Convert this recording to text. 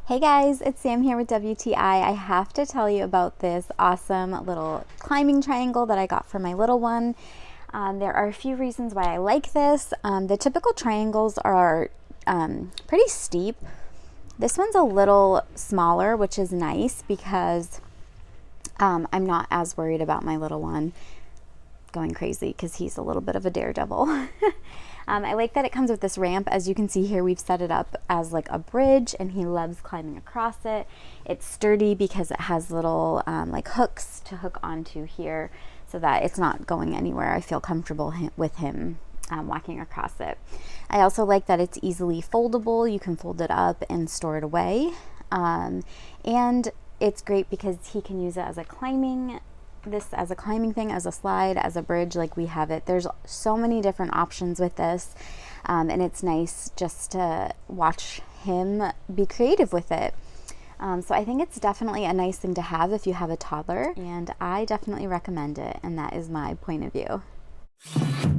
Hey guys, it's Sam here with WTI. I have to tell you about this awesome little climbing triangle that I got for my little one. There are a few reasons why I like this. The typical triangles are pretty steep. This one's a little smaller, which is nice because I'm not as worried about my little one going crazy because he's a little bit of a daredevil. I like that it comes with this ramp. As you can see here, we've set it up as like a bridge and he loves climbing across it. It's sturdy because it has little like hooks to hook onto here so that it's not going anywhere. I feel comfortable with him walking across it. I also like that it's easily foldable. You can fold it up and store it away. And it's great because he can use it as a climbing thing, as a slide, as a bridge, like we have it. There's so many different options with this, and it's nice just to watch him be creative with it. So I think it's definitely a nice thing to have if you have a toddler, and I definitely recommend it, and that is my point of view.